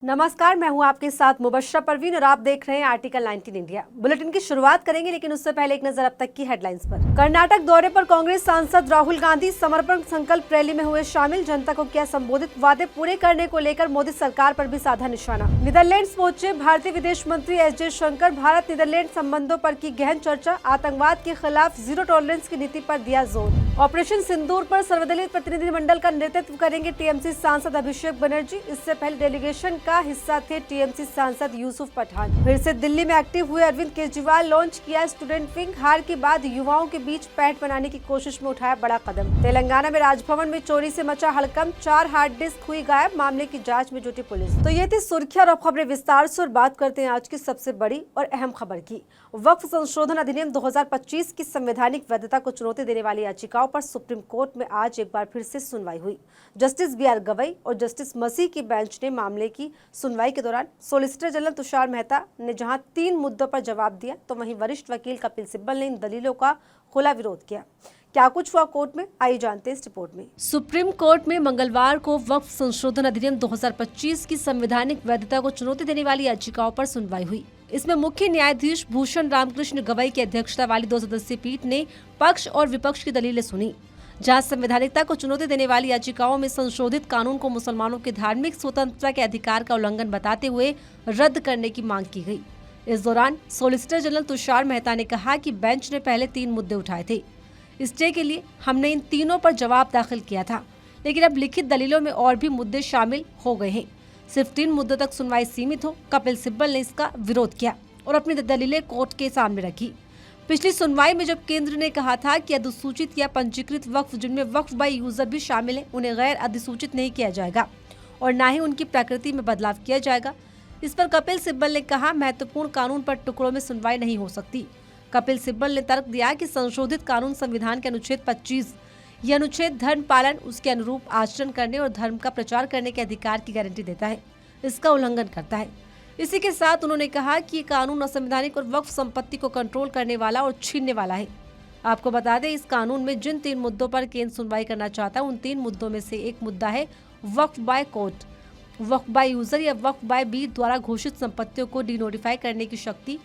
नमस्कार, मैं हूं आपके साथ मुबश्शरा परवीन और आप देख रहे हैं आर्टिकल 19 इंडिया। बुलेटिन की शुरुआत करेंगे, लेकिन उससे पहले एक नजर अब तक की हेडलाइंस पर। कर्नाटक दौरे पर कांग्रेस सांसद राहुल गांधी समर्पण संकल्प रैली में हुए शामिल। जनता को किया संबोधित। वादे पूरे करने को लेकर मोदी सरकार पर भी साधा निशाना। नीदरलैंड्स पहुंचे भारतीय विदेश मंत्री एस जयशंकर। भारत नीदरलैंड संबंधों पर की गहन चर्चा। आतंकवाद के खिलाफ जीरो टॉलरेंस की नीति पर दिया जोर। ऑपरेशन सिंदूर पर सर्वदलीय प्रतिनिधिमंडल का नेतृत्व करेंगे टीएमसी सांसद अभिषेक बनर्जी। इससे पहले डेलीगेशन का हिस्सा थे टीएमसी सांसद यूसुफ पठान। फिर से दिल्ली में एक्टिव हुए अरविंद केजरीवाल। लॉन्च किया स्टूडेंट विंग। हार के बाद युवाओं के बीच पैठ बनाने की कोशिश में उठाया बड़ा कदम। तेलंगाना में राजभवन में चोरी से मचा हड़कंप। 4 हार्ड डिस्क हुई गायब। मामले की जांच में जुटी पुलिस। तो ये थी सुर्खियां और खबरें विस्तार से। और बात करते हैं आज की सबसे बड़ी और अहम खबर की। वक्फ संशोधन अधिनियम 2025 की संवैधानिक वैधता को चुनौती देने वाली याचिकाओं पर सुप्रीम कोर्ट में आज एक बार फिर से सुनवाई हुई। जस्टिस बी आर गवई और जस्टिस मसीह की बेंच ने मामले की सुनवाई के दौरान सॉलिसिटर जनरल तुषार मेहता ने जहां 3 मुद्दों पर जवाब दिया, तो वहीं वरिष्ठ वकील कपिल सिब्बल ने इन दलीलों का खुला विरोध किया। क्या कुछ हुआ कोर्ट में, आइए जानते हैं इस रिपोर्ट में। सुप्रीम कोर्ट में मंगलवार को वक्फ संशोधन अधिनियम 2025 की संवैधानिक वैधता को चुनौती देने वाली याचिकाओं पर सुनवाई हुई। इसमें मुख्य न्यायाधीश भूषण रामकृष्ण गवई की अध्यक्षता वाली 2 सदस्यीय पीठ ने पक्ष और विपक्ष की दलीलें सुनी, जहां संवैधानिकता को चुनौती देने वाली याचिकाओं में संशोधित कानून को मुसलमानों के धार्मिक स्वतंत्रता के अधिकार का उल्लंघन बताते हुए रद्द करने की मांग की गई। इस दौरान सॉलिसिटर जनरल तुषार मेहता ने कहा कि बेंच ने पहले 3 मुद्दे उठाए थे। स्टे के लिए हमने इन तीनों पर जवाब दाखिल किया था, लेकिन अब लिखित दलीलों में और भी मुद्दे शामिल हो गए हैं। सिर्फ 3 मुद्दों तक सुनवाई सीमित हो। कपिल सिब्बल ने इसका विरोध किया और अपनी दलीलें कोर्ट के सामने रखी। पिछली सुनवाई में जब केंद्र ने कहा था कि अधिसूचित या पंजीकृत वक्फ, जिनमें वक्फ बाय यूजर भी शामिल है, उन्हें गैर अधिसूचित नहीं किया जाएगा और न ही उनकी प्रकृति में बदलाव किया जाएगा। इस पर कपिल सिब्बल ने कहा, महत्वपूर्ण कानून पर टुकड़ों में सुनवाई नहीं हो सकती। कपिल सिब्बल ने तर्क दिया कि संशोधित कानून संविधान के अनुच्छेद 25 यह अनुच्छेद धर्म पालन, उसके अनुरूप आचरण करने और धर्म का प्रचार करने के अधिकार की गारंटी देता है, इसका उल्लंघन करता है। इसी के साथ उन्होंने कहा कि ये कानून असंवैधानिक और वक्फ संपत्ति को कंट्रोल करने वाला और छीनने वाला है। आपको बता दें, इस कानून में जिन 3 मुद्दों पर केंद्र सुनवाई करना चाहता है, उन 3 मुद्दों में से एक मुद्दा है waqf by court, waqf by user या वक्फ बाय बी द्वारा घोषित संपत्तियों को डिनोटिफाई करने की शक्ति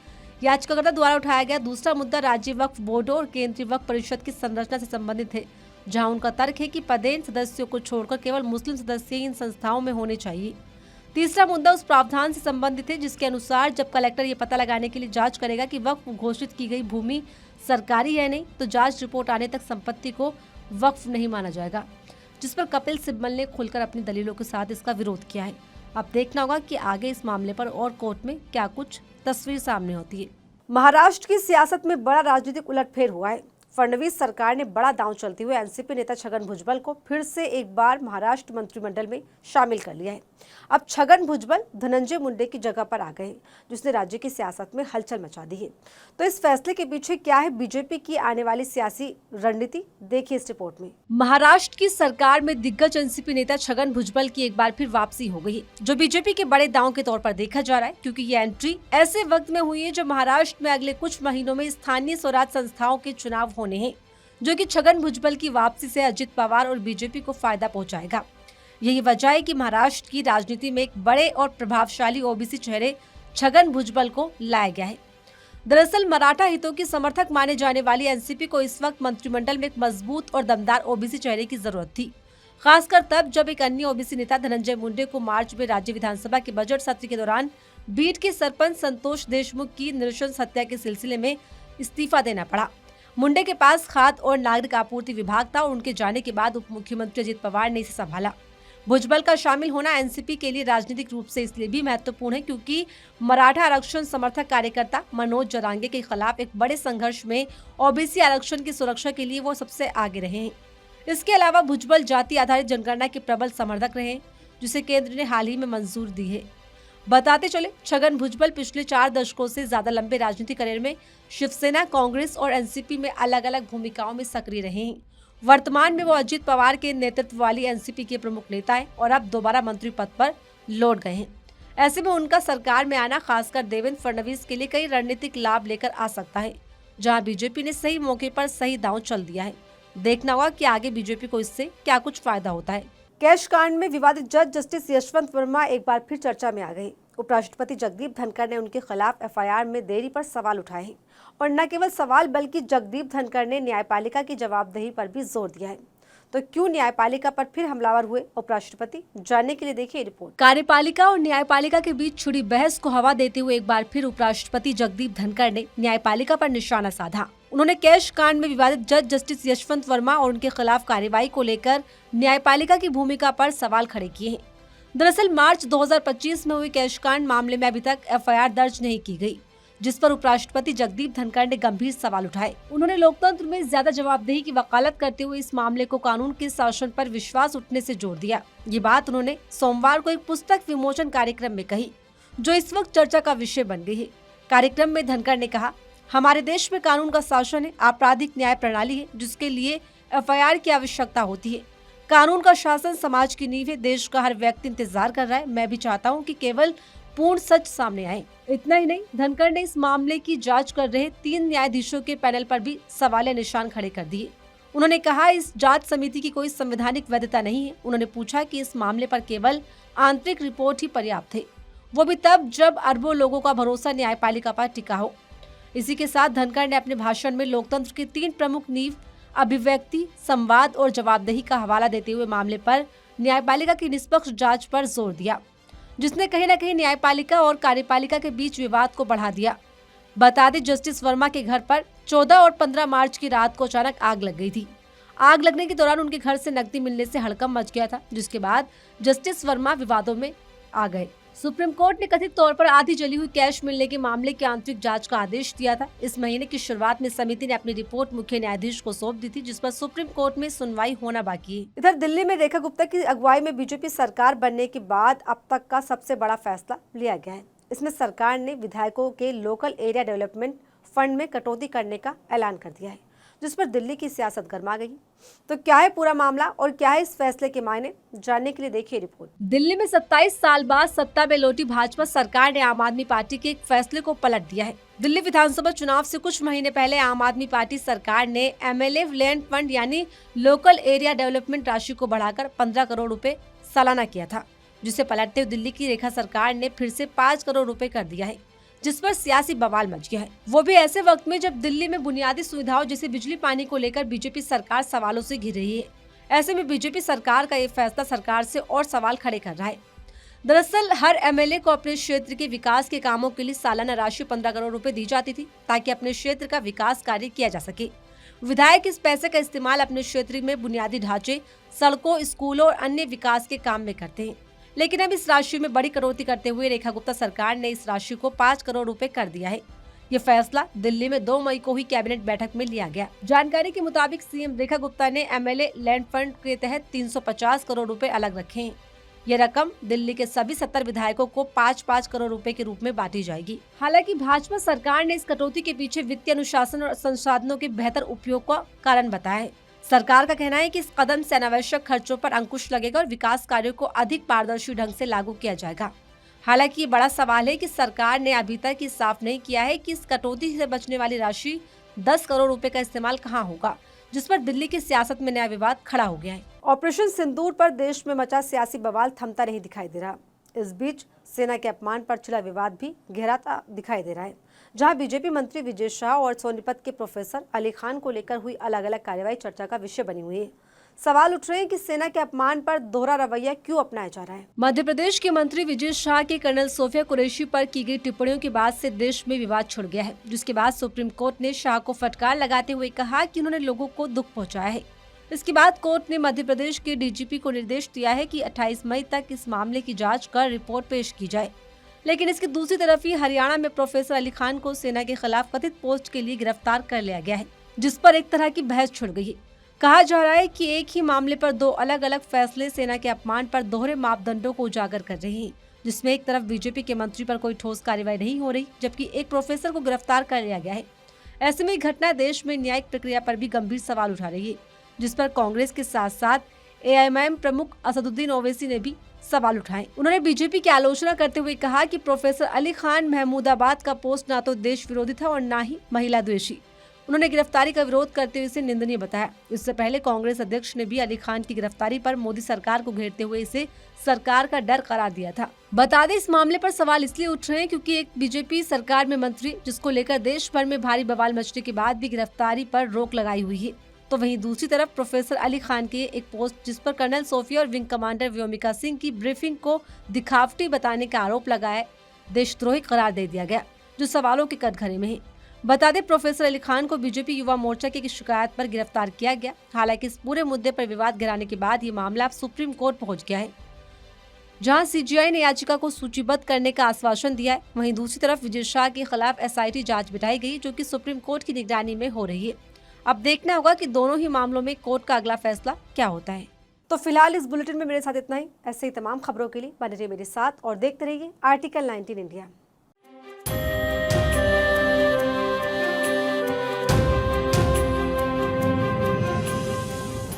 याचिकाकर्ता द्वारा उठाया गया। दूसरा मुद्दा राज्य वक्फ बोर्डों और केंद्रीय वक्फ परिषद की संरचना से संबंधित है, जहां उनका तर्क है कि पदेन सदस्यों को छोड़कर केवल मुस्लिम सदस्य इन संस्थाओं में होने चाहिए। तीसरा मुद्दा उस प्रावधान से संबंधित है जिसके अनुसार जब कलेक्टर ये पता लगाने के लिए जांच करेगा कि वक्फ घोषित की गई भूमि सरकारी है नहीं, तो जांच रिपोर्ट आने तक संपत्ति को वक्फ नहीं माना जाएगा, जिस पर कपिल सिब्बल ने खुलकर अपनी दलीलों के साथ इसका विरोध किया है। अब देखना होगा कि आगे इस मामले पर और कोर्ट में क्या कुछ तस्वीर सामने होती है। महाराष्ट्र की सियासत में बड़ा राजनीतिक उलटफेर हुआ है। फडणवीस सरकार ने बड़ा दांव चलते हुए एनसीपी नेता छगन भुजबल को फिर से एक बार महाराष्ट्र मंत्रिमंडल में शामिल कर लिया है। अब छगन भुजबल धनंजय मुंडे की जगह पर आ गए, जिसने राज्य की सियासत में हलचल मचा दी है। तो इस फैसले के पीछे क्या है बीजेपी की आने वाली सियासी रणनीति, देखिए इस रिपोर्ट में। महाराष्ट्र की सरकार में दिग्गज एनसीपी नेता छगन भुजबल की एक बार फिर वापसी हो गई है, जो बीजेपी के बड़े दांव के तौर पर देखा जा रहा है, क्योंकि ये एंट्री ऐसे वक्त में हुई है जब महाराष्ट्र में अगले कुछ महीनों में स्थानीय स्वराज संस्थाओं के चुनाव होने हैं, जो कि छगन भुजबल की वापसी से अजित पवार और बीजेपी को फायदा पहुंचाएगा। यही वजह है कि महाराष्ट्र की राजनीति में एक बड़े और प्रभावशाली ओबीसी चेहरे छगन भुजबल को लाया गया है। दरअसल मराठा हितों की समर्थक माने जाने वाली एनसीपी को इस वक्त मंत्रिमंडल में एक मजबूत और दमदार ओबीसी चेहरे की जरूरत थी, खासकर तब जब एक अन्य ओबीसी नेता धनंजय मुंडे को मार्च में राज्य विधानसभा के बजट सत्र के दौरान बीड के सरपंच संतोष देशमुख की नृशंस हत्या के सिलसिले में इस्तीफा देना पड़ा। मुंडे के पास खाद्य और नागरिक आपूर्ति विभाग था और उनके जाने के बाद उप मुख्यमंत्री अजित पवार ने इसे संभाला। भुजबल का शामिल होना एनसीपी के लिए राजनीतिक रूप से इसलिए भी महत्वपूर्ण है क्योंकि मराठा आरक्षण समर्थक कार्यकर्ता मनोज जरांगे के खिलाफ एक बड़े संघर्ष में ओबीसी आरक्षण की सुरक्षा के लिए वो सबसे आगे रहे हैं। इसके अलावा भुजबल जाति आधारित जनगणना के प्रबल समर्थक रहे, जिसे केंद्र ने हाल ही में मंजूर दी है। बताते चले, छगन भुजबल पिछले 4 दशकों से ज्यादा लंबे राजनीतिक करियर में शिवसेना, कांग्रेस और एनसीपी में अलग अलग भूमिकाओं में सक्रिय रहे हैं। वर्तमान में वो अजित पवार के नेतृत्व वाली एनसीपी के प्रमुख नेता हैं और अब दोबारा मंत्री पद पर लौट गए हैं। ऐसे में उनका सरकार में आना खासकर देवेंद्र फडणवीस के लिए कई रणनीतिक लाभ लेकर आ सकता है, जहां बीजेपी ने सही मौके पर सही दांव चल दिया है। देखना होगा कि आगे बीजेपी को इससे क्या कुछ फायदा होता है। कैश कांड में विवादित जज जस्टिस यशवंत वर्मा एक बार फिर चर्चा में आ गए। उपराष्ट्रपति जगदीप धनखड़ ने उनके खिलाफ एफआईआर में देरी पर सवाल उठाए हैं और न केवल सवाल बल्कि जगदीप धनखड़ ने न्यायपालिका की जवाबदेही पर भी जोर दिया है। तो क्यों न्यायपालिका पर फिर हमलावर हुए उपराष्ट्रपति, जानने के लिए देखिए रिपोर्ट। कार्यपालिका और न्यायपालिका के बीच छिड़ी बहस को हवा देते हुए एक बार फिर उपराष्ट्रपति जगदीप धनखड़ ने न्यायपालिका पर निशाना साधा। उन्होंने कैश कांड में विवादित जज जस्टिस यशवंत वर्मा और उनके खिलाफ कार्रवाई को लेकर न्यायपालिका की भूमिका पर सवाल खड़े किए हैं। दरअसल मार्च 2025 में हुए कैश कांड मामले में अभी तक एफआईआर दर्ज नहीं की गई, जिस पर उपराष्ट्रपति जगदीप धनखड़ ने गंभीर सवाल उठाए। उन्होंने लोकतंत्र में ज्यादा जवाबदेही की वकालत करते हुए इस मामले को कानून के शासन पर विश्वास उठने से जोड़ दिया। ये बात उन्होंने सोमवार को एक पुस्तक विमोचन कार्यक्रम में कही, जो इस वक्त चर्चा का विषय बन गई है। कार्यक्रम में धनखड़ ने कहा, हमारे देश में कानून का शासन है, आपराधिक न्याय प्रणाली है, जिसके लिए एफआईआर की आवश्यकता होती है। कानून का शासन समाज की नींव है। देश का हर व्यक्ति इंतजार कर रहा है। मैं भी चाहता हूं कि केवल पूर्ण सच सामने आए। इतना ही नहीं, धनखड़ ने इस मामले की जांच कर रहे 3 न्यायाधीशों के पैनल पर भी सवालिया निशान खड़े कर दिए। उन्होंने कहा, इस जांच समिति की कोई संवैधानिक वैधता नहीं है। उन्होंने पूछा कि इस मामले पर केवल आंतरिक रिपोर्ट ही पर्याप्त है, वो भी तब जब अरबों लोगों का भरोसा न्यायपालिका पर टिका हो। इसी के साथ धनखड़ ने अपने भाषण में लोकतंत्र की 3 प्रमुख नींव अभिव्यक्ति, संवाद और जवाबदेही का हवाला देते हुए मामले पर न्यायपालिका की निष्पक्ष जांच पर जोर दिया, जिसने कहीं न कहीं न्यायपालिका और कार्यपालिका के बीच विवाद को बढ़ा दिया। बता दें, जस्टिस वर्मा के घर पर 14 और 15 मार्च की रात को अचानक आग लग गई थी। आग लगने के दौरान उनके घर से नकदी मिलने से हड़कंप मच गया था, जिसके बाद जस्टिस वर्मा विवादों में आ गए। सुप्रीम कोर्ट ने कथित तौर पर आधी जली हुई कैश मिलने के मामले की आंतरिक जांच का आदेश दिया था। इस महीने की शुरुआत में समिति ने अपनी रिपोर्ट मुख्य न्यायाधीश को सौंप दी थी, जिस पर सुप्रीम कोर्ट में सुनवाई होना बाकी है। इधर दिल्ली में रेखा गुप्ता की अगुवाई में बीजेपी सरकार बनने के बाद अब तक का सबसे बड़ा फैसला लिया गया है। इसमें सरकार ने विधायकों के लोकल एरिया डेवलपमेंट फंड में कटौती करने का ऐलान कर दिया है, जिस पर दिल्ली की सियासत गर्मा गई। तो क्या है पूरा मामला और क्या है इस फैसले के मायने, जानने के लिए देखिए रिपोर्ट। दिल्ली में 27 साल बाद सत्ता में लौटी भाजपा सरकार ने आम आदमी पार्टी के एक फैसले को पलट दिया है। दिल्ली विधानसभा चुनाव से कुछ महीने पहले आम आदमी पार्टी सरकार ने एमएलए लैंड फंड यानी लोकल एरिया डेवलपमेंट राशि को बढ़ाकर 15 करोड़ रुपए सालाना किया था, जिसे पलटते हुए दिल्ली की रेखा सरकार ने फिर से 5 करोड़ रुपए कर दिया है, जिस पर सियासी बवाल मच गया है। वो भी ऐसे वक्त में जब दिल्ली में बुनियादी सुविधाओं जैसे बिजली पानी को लेकर बीजेपी सरकार सवालों से घिर रही है। ऐसे में बीजेपी सरकार का ये फैसला सरकार से और सवाल खड़े कर रहा है। दरअसल हर एमएलए को अपने क्षेत्र के विकास के कामों के लिए सालाना राशि 15 करोड़ रुपए दी जाती थी, ताकि अपने क्षेत्र का विकास कार्य किया जा सके। विधायक इस पैसे का इस्तेमाल अपने क्षेत्र में बुनियादी ढांचे, सड़कों, स्कूलों और अन्य विकास के काम में करते हैं। लेकिन अब इस राशि में बड़ी कटौती करते हुए रेखा गुप्ता सरकार ने इस राशि को 5 करोड़ रुपए कर दिया है। ये फैसला दिल्ली में 2 मई को हुई कैबिनेट बैठक में लिया गया। जानकारी के मुताबिक सीएम रेखा गुप्ता ने एमएलए लैंड फंड के तहत 350 करोड़ रुपए अलग रखे हैं। ये रकम दिल्ली के सभी 70 विधायकों को 5-5 करोड़ रुपए के रूप में बांटी जाएगी। हालांकि भाजपा सरकार ने इस कटौती के पीछे वित्तीय अनुशासन और संसाधनों के बेहतर उपयोग का कारण बताया है। सरकार का कहना है कि इस कदम से अनावश्यक खर्चों पर अंकुश लगेगा और विकास कार्यों को अधिक पारदर्शी ढंग से लागू किया जाएगा। हालांकि ये बड़ा सवाल है कि सरकार ने अभी तक ये साफ नहीं किया है कि इस कटौती से बचने वाली राशि 10 करोड़ रुपए का इस्तेमाल कहां होगा, जिस पर दिल्ली की सियासत में नया विवाद खड़ा हो गया है। ऑपरेशन सिंदूर पर देश में मचा सियासी बवाल थमता नहीं दिखाई दे रहा। इस बीच सेना के अपमान पर छिड़ा विवाद भी गहराता दिखाई दे रहा है, जहां बीजेपी मंत्री विजय शाह और सोनीपत के प्रोफेसर अली खान को लेकर हुई अलग अलग कार्रवाई चर्चा का विषय बनी हुई है। सवाल उठ रहे हैं कि सेना के अपमान पर दोहरा रवैया क्यों अपनाया जा रहा है। मध्य प्रदेश के मंत्री विजय शाह के कर्नल सोफिया कुरैशी पर की गई टिप्पणियों के बाद से देश में विवाद छिड़ गया है, जिसके बाद सुप्रीम कोर्ट ने शाह को फटकार लगाते हुए कहा कि उन्होंने लोगों को दुख पहुंचाया है। इसके बाद कोर्ट ने मध्य प्रदेश के डीजीपी को निर्देश दिया है कि 28 मई तक इस मामले की जांच कर रिपोर्ट पेश की जाए। लेकिन इसकी दूसरी तरफ ही हरियाणा में प्रोफेसर अली खान को सेना के खिलाफ कथित पोस्ट के लिए गिरफ्तार कर लिया गया है, जिस पर एक तरह की बहस छिड़ गई है। कहा जा रहा है कि एक ही मामले पर 2 अलग अलग फैसले सेना के अपमान पर दोहरे मापदंडों को उजागर कर रहे हैं, जिसमें एक तरफ बीजेपी के मंत्री पर कोई ठोस कार्रवाई नहीं हो रही, जबकि एक प्रोफेसर को गिरफ्तार कर लिया गया है। ऐसे में घटना देश में न्यायिक प्रक्रिया पर भी गंभीर सवाल उठा रही है, जिस पर कांग्रेस के साथ साथ एआईएमआईएम प्रमुख असदुद्दीन ओवैसी ने भी सवाल उठाए। उन्होंने बीजेपी की आलोचना करते हुए कहा कि प्रोफेसर अली खान महमूदाबाद का पोस्ट ना तो देश विरोधी था और ना ही महिला द्वेषी। उन्होंने गिरफ्तारी का विरोध करते हुए इसे निंदनीय बताया। इससे पहले कांग्रेस अध्यक्ष ने भी अली खान की गिरफ्तारी पर मोदी सरकार को घेरते हुए इसे सरकार का डर करार दिया था। बता दें, इस मामले पर सवाल इसलिए उठ रहे हैं क्योंकि एक बीजेपी सरकार में मंत्री, जिसको लेकर देश भर में भारी बवाल मचने के बाद भी गिरफ्तारी पर रोक लगाई हुई है, तो वहीं दूसरी तरफ प्रोफेसर अली खान के एक पोस्ट जिस पर कर्नल सोफिया और विंग कमांडर व्योमिका सिंह की ब्रीफिंग को दिखावटी बताने का आरोप लगाया, देशद्रोही करार दे दिया गया, जो सवालों के कटघरे में है। बता दें, प्रोफेसर अली खान को बीजेपी युवा मोर्चा की शिकायत पर गिरफ्तार किया गया। हालांकि इस पूरे मुद्दे पर विवाद गिराने के बाद ये मामला अब सुप्रीम कोर्ट पहुंच गया है, जहां सीजीआई ने याचिका को सूचीबद्ध करने का आश्वासन दिया है। वहीं दूसरी तरफ विजय शाह के खिलाफ एसआईटी जांच बिठाई गई, जो कि सुप्रीम कोर्ट की निगरानी में हो रही है। अब देखना होगा कि दोनों ही मामलों में कोर्ट का अगला फैसला क्या होता है। तो फिलहाल इस बुलेटिन में मेरे साथ इतना ही। ऐसे ही तमाम खबरों के लिए बने रहिए मेरे साथ और देखते रहिए आर्टिकल 19 इंडिया।